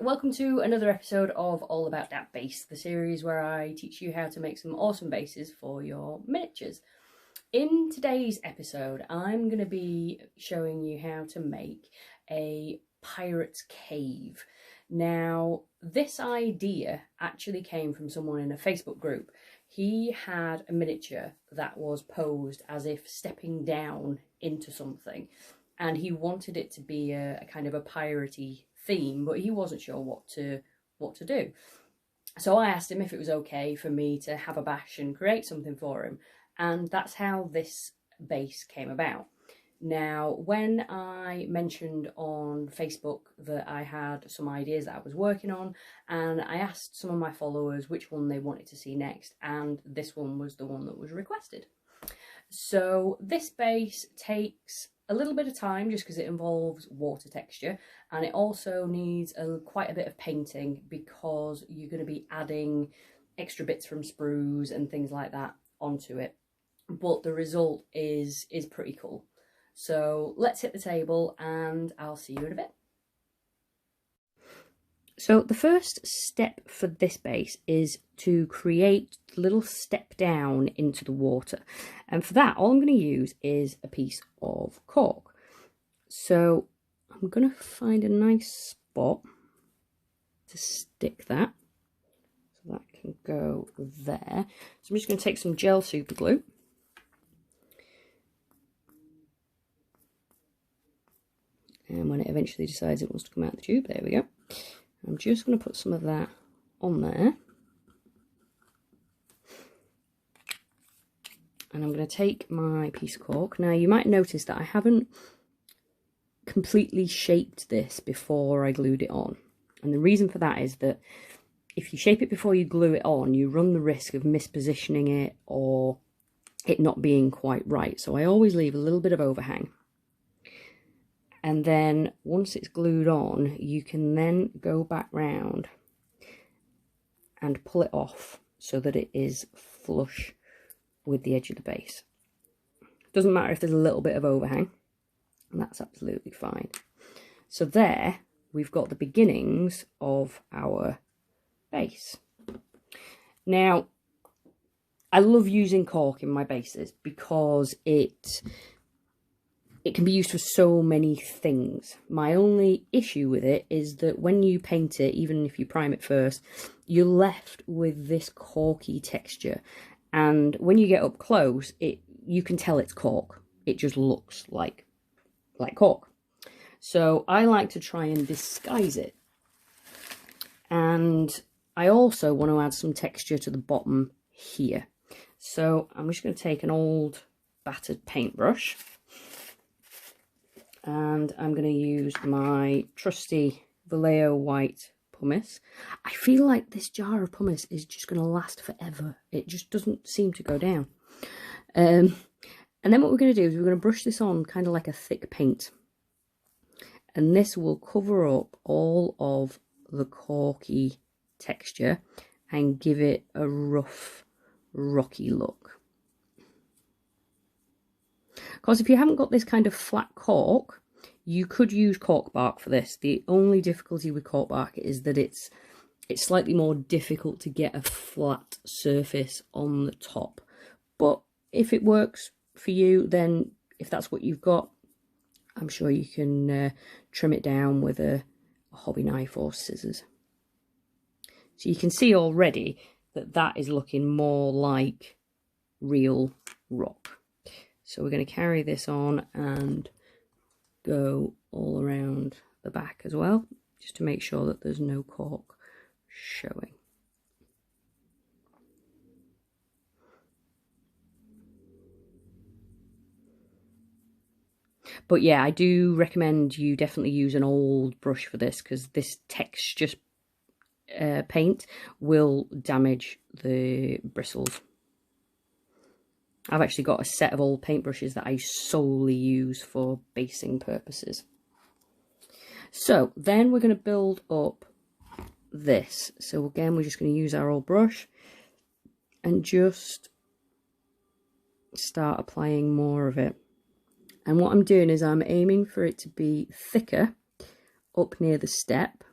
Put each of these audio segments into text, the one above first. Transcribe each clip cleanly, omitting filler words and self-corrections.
welcome to another episode of All About That Base, the series where I teach you how to make some awesome bases for your miniatures. In today's episode, I'm going to be showing you how to make a pirate's cave. Now, this idea actually came from someone in a Facebook group. He had a miniature that was posed as if stepping down into something, and he wanted it to be a kind of a piratey theme, but he wasn't sure what to do. So I asked him if it was okay for me to have a bash and create something for him, and that's how this base came about. Now, when I mentioned on Facebook that I had some ideas that I was working on, and I asked some of my followers which one they wanted to see next, and this one was the one that was requested. So this base takes a little bit of time just because it involves water texture, and it also needs quite a bit of painting because you're going to be adding extra bits from sprues and things like that onto it. But the result is pretty cool. So let's hit the table and I'll see you in a bit. So the first step for this base is to create a little step down into the water. And for that, all I'm going to use is a piece of cork. So I'm going to find a nice spot to stick that. So that can go there. So I'm just going to take some gel super glue. And when it eventually decides it wants to come out the tube, there we go. I'm just going to put some of that on there. And I'm going to take my piece of cork. Now, you might notice that I haven't completely shaped this before I glued it on. And the reason for that is that if you shape it before you glue it on, you run the risk of mispositioning it or it not being quite right. So I always leave a little bit of overhang. And then once it's glued on, you can then go back round and pull it off so that it is flush with the edge of the base. Doesn't matter if there's a little bit of overhang, and that's absolutely fine. So there we've got the beginnings of our base. Now, I love using cork in my bases because it can be used for so many things. My only issue with it is that when you paint it, even if you prime it first, you're left with this corky texture. And when you get up close, you can tell it's cork. It just looks like cork. So I like to try and disguise it. And I also want to add some texture to the bottom here. So I'm just going to take an old battered paintbrush. And I'm going to use my trusty Vallejo white pumice. I feel like this jar of pumice is just going to last forever. It just doesn't seem to go down. And then what we're going to do is we're going to brush this on kind of like a thick paint. And this will cover up all of the corky texture and give it a rough, rocky look. Because if you haven't got this kind of flat cork, you could use cork bark for this. The only difficulty with cork bark is that it's slightly more difficult to get a flat surface on the top. But if it works for you, then if that's what you've got, I'm sure you can trim it down with a hobby knife or scissors. So you can see already that that is looking more like real rock. So we're going to carry this on and go all around the back as well, just to make sure that there's no cork showing. But yeah, I do recommend you definitely use an old brush for this, because this texture paint will damage the bristles. I've actually got a set of old paintbrushes that I solely use for basing purposes. So then we're going to build up this. So again, we're just going to use our old brush and just start applying more of it. And what I'm doing is I'm aiming for it to be thicker up near the step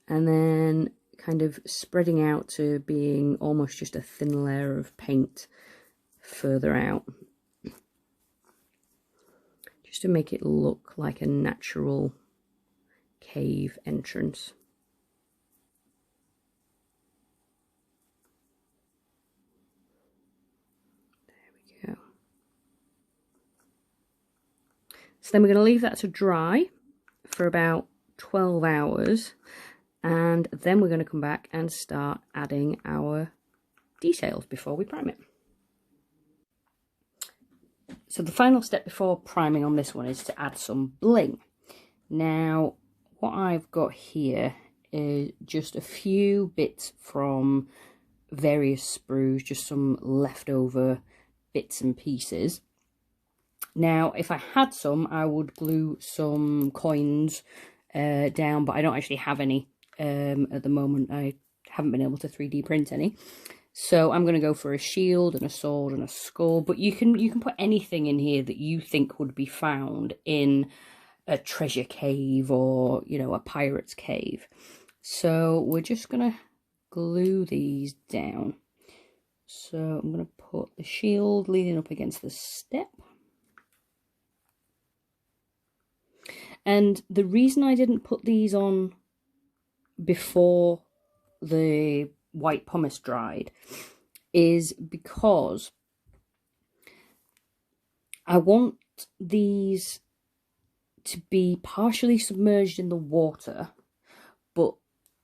and then kind of spreading out to being almost just a thin layer of paint further out, just to make it look like a natural cave entrance. There we go. So then we're going to leave that to dry for about 12 hours, and then we're going to come back and start adding our details before we prime it. So the final step before priming on this one is to add some bling. Now, what I've got here is just a few bits from various sprues, just some leftover bits and pieces. Now, if I had some, I would glue some coins down, but I don't actually have any at the moment. I haven't been able to 3D print any. So I'm going to go for a shield and a sword and a skull, but you can put anything in here that you think would be found in a treasure cave or, you know, a pirate's cave. So we're just going to glue these down. So I'm going to put the shield leaning up against the step. And the reason I didn't put these on before the white pumice dried is because I want these to be partially submerged in the water, but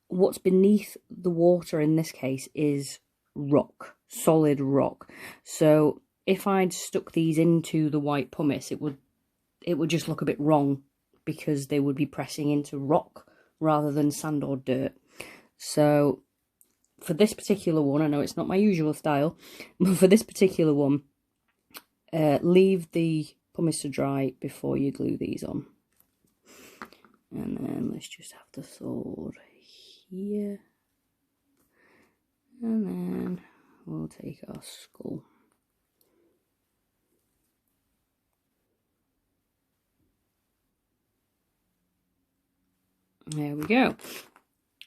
what's beneath the water in this case is rock, solid rock. So if I'd stuck these into the white pumice, it would just look a bit wrong, because they would be pressing into rock rather than sand or dirt. So for this particular one, I know it's not my usual style, but for this particular one, leave the pumice to dry before you glue these on. And then let's just have the sword here. And then we'll take our skull. There we go.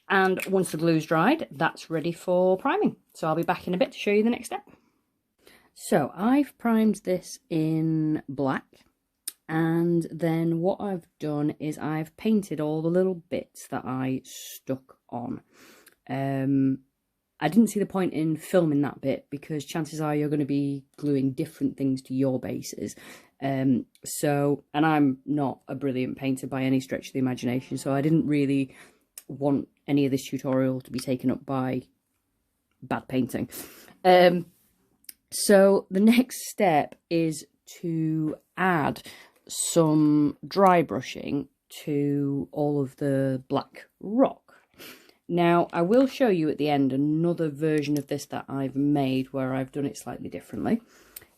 And once the glue's dried, that's ready for priming. So I'll be back in a bit to show you the next step. So I've primed this in black, and then what I've done is I've painted all the little bits that I stuck on. I didn't see the point in filming that bit because chances are you're going to be gluing different things to your bases. And I'm not a brilliant painter by any stretch of the imagination, so I didn't really want any of this tutorial to be taken up by bad painting. So the next step is to add some dry brushing to all of the black rock. Now, I will show you at the end another version of this that I've made where I've done it slightly differently.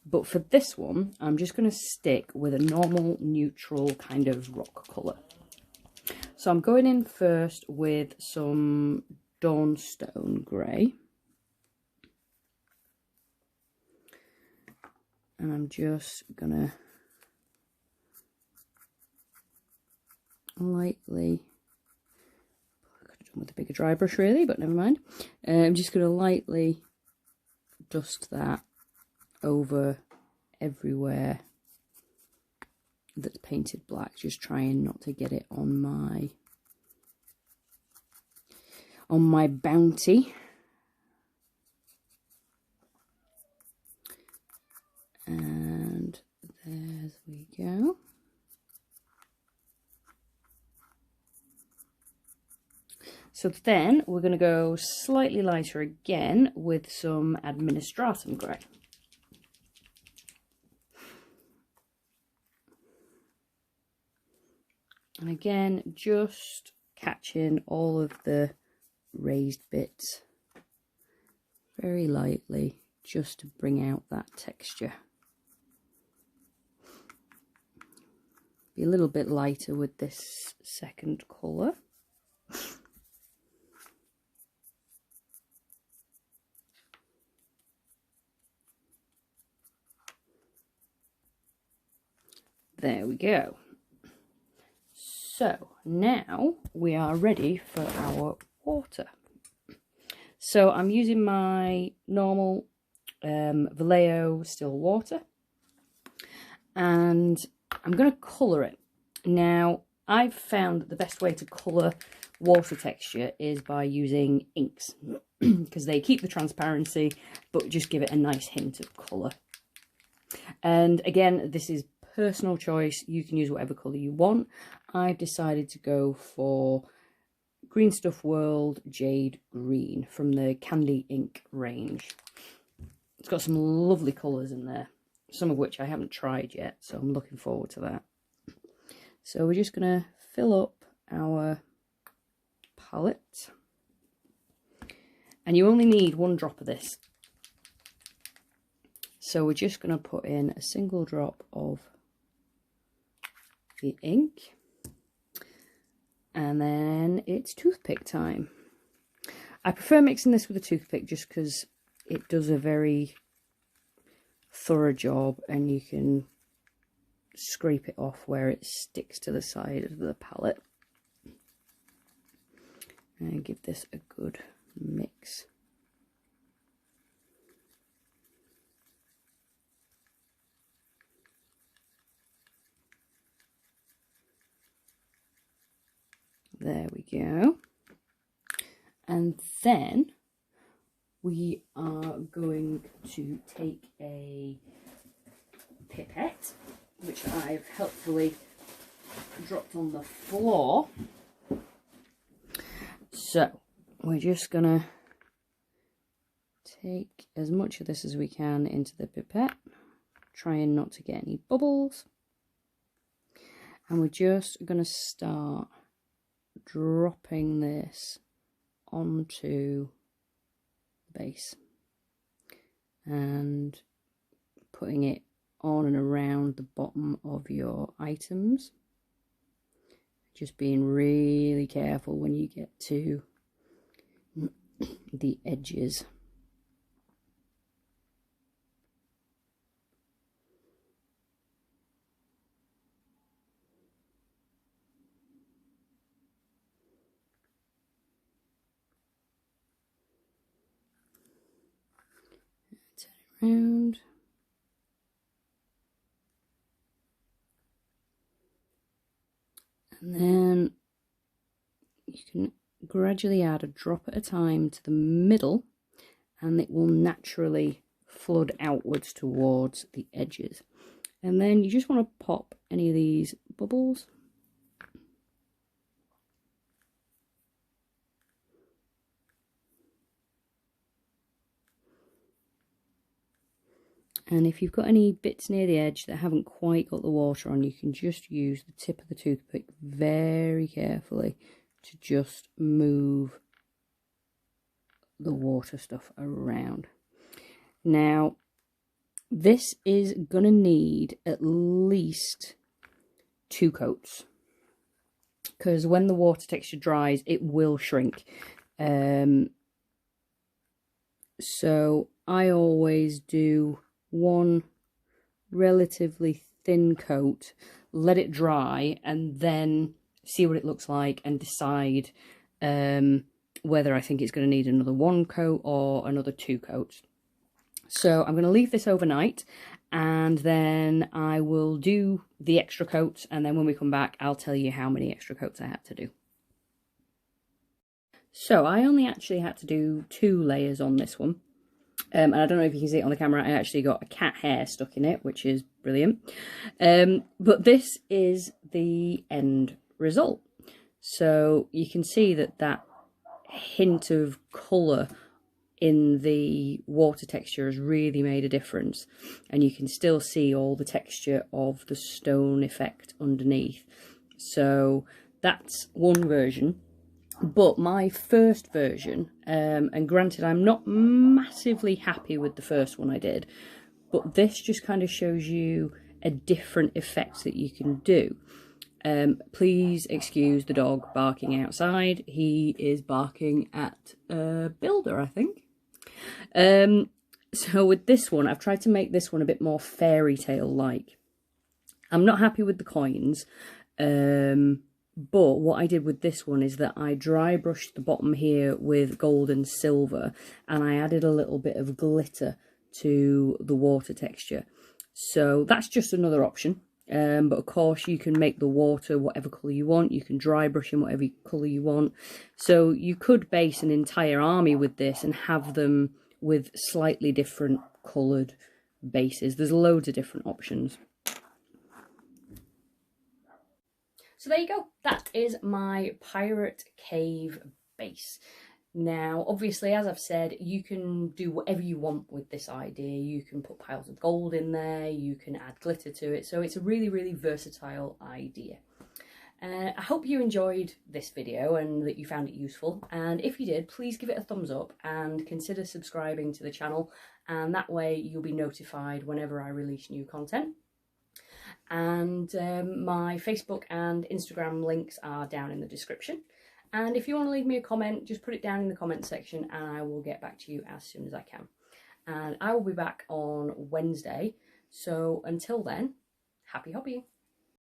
But for this one, I'm just going to stick with a normal neutral kind of rock colour. So I'm going in first with some Dawnstone Grey. And I'm just going to lightly, I could have done with a bigger dry brush really, but never mind. I'm just going to lightly dust that over everywhere that's painted black, just trying not to get it on my bounty. And there we go. So then we're going to go slightly lighter again with some Administratum Grey. And again, just catching all of the raised bits very lightly, just to bring out that texture. Be a little bit lighter with this second colour. There we go. So now we are ready for our water. So I'm using my normal Vallejo still water, and I'm going to colour it. Now, I've found that the best way to colour water texture is by using inks, because they keep the transparency but just give it a nice hint of colour. And again, this is personal choice. You can use whatever colour you want. I've decided to go for Green Stuff World Jade Green from the Candy Ink range. It's got some lovely colours in there, some of which I haven't tried yet, so I'm looking forward to that. So we're just going to fill up our palette, and you only need 1 drop of this. So we're just going to put in a single drop of the ink, and then it's toothpick time. I prefer mixing this with a toothpick just because it does a very thorough job, and you can scrape it off where it sticks to the side of the palette. And give this a good mix. There we go. And then we are going to take a pipette, which I've helpfully dropped on the floor. So we're just gonna take as much of this as we can into the pipette, trying not to get any bubbles, and we're just gonna start dropping this onto the base and putting it on and around the bottom of your items. Just being really careful when you get to the edges. Turn it around. And then you can gradually add a drop at a time to the middle, and it will naturally flood outwards towards the edges. And then you just want to pop any of these bubbles. And if you've got any bits near the edge that haven't quite got the water on, you can just use the tip of the toothpick very carefully to just move the water stuff around. Now, this is going to need at least 2 coats, because when the water texture dries, it will shrink. So I always do 1 relatively thin coat, let it dry, and then see what it looks like and decide whether I think it's going to need another 1 coat or another 2 coats. So I'm going to leave this overnight, and then I will do the extra coats, and then when we come back I'll tell you how many extra coats I had to do. So I only actually had to do 2 layers on this one. And I don't know if you can see it on the camera, I actually got a cat hair stuck in it, which is brilliant. But this is the end result. So you can see that that hint of colour in the water texture has really made a difference. And you can still see all the texture of the stone effect underneath. So that's one version. But my first version, and granted I'm not massively happy with the first one I did, but this just kind of shows you a different effect that you can do. Please excuse the dog barking outside. He is barking at a builder, I think. So with this one, I've tried to make this one a bit more fairy tale like. I'm not happy with the coins. But what I did with this one is that I dry brushed the bottom here with gold and silver, and I added a little bit of glitter to the water texture. So that's just another option. But of course you can make the water whatever colour you want. You can dry brush in whatever colour you want. So you could base an entire army with this and have them with slightly different coloured bases. There's loads of different options. So there you go. That is my Pirate Cave base. Now, obviously, as I've said, you can do whatever you want with this idea. You can put piles of gold in there, you can add glitter to it. So it's a really, really versatile idea. I hope you enjoyed this video and that you found it useful. And if you did, please give it a thumbs up and consider subscribing to the channel. And that way you'll be notified whenever I release new content. And my Facebook and Instagram links are down in the description. And if you want to leave me a comment, just put it down in the comment section and I will get back to you as soon as I can. And I will be back on Wednesday. So until then, happy hobbying.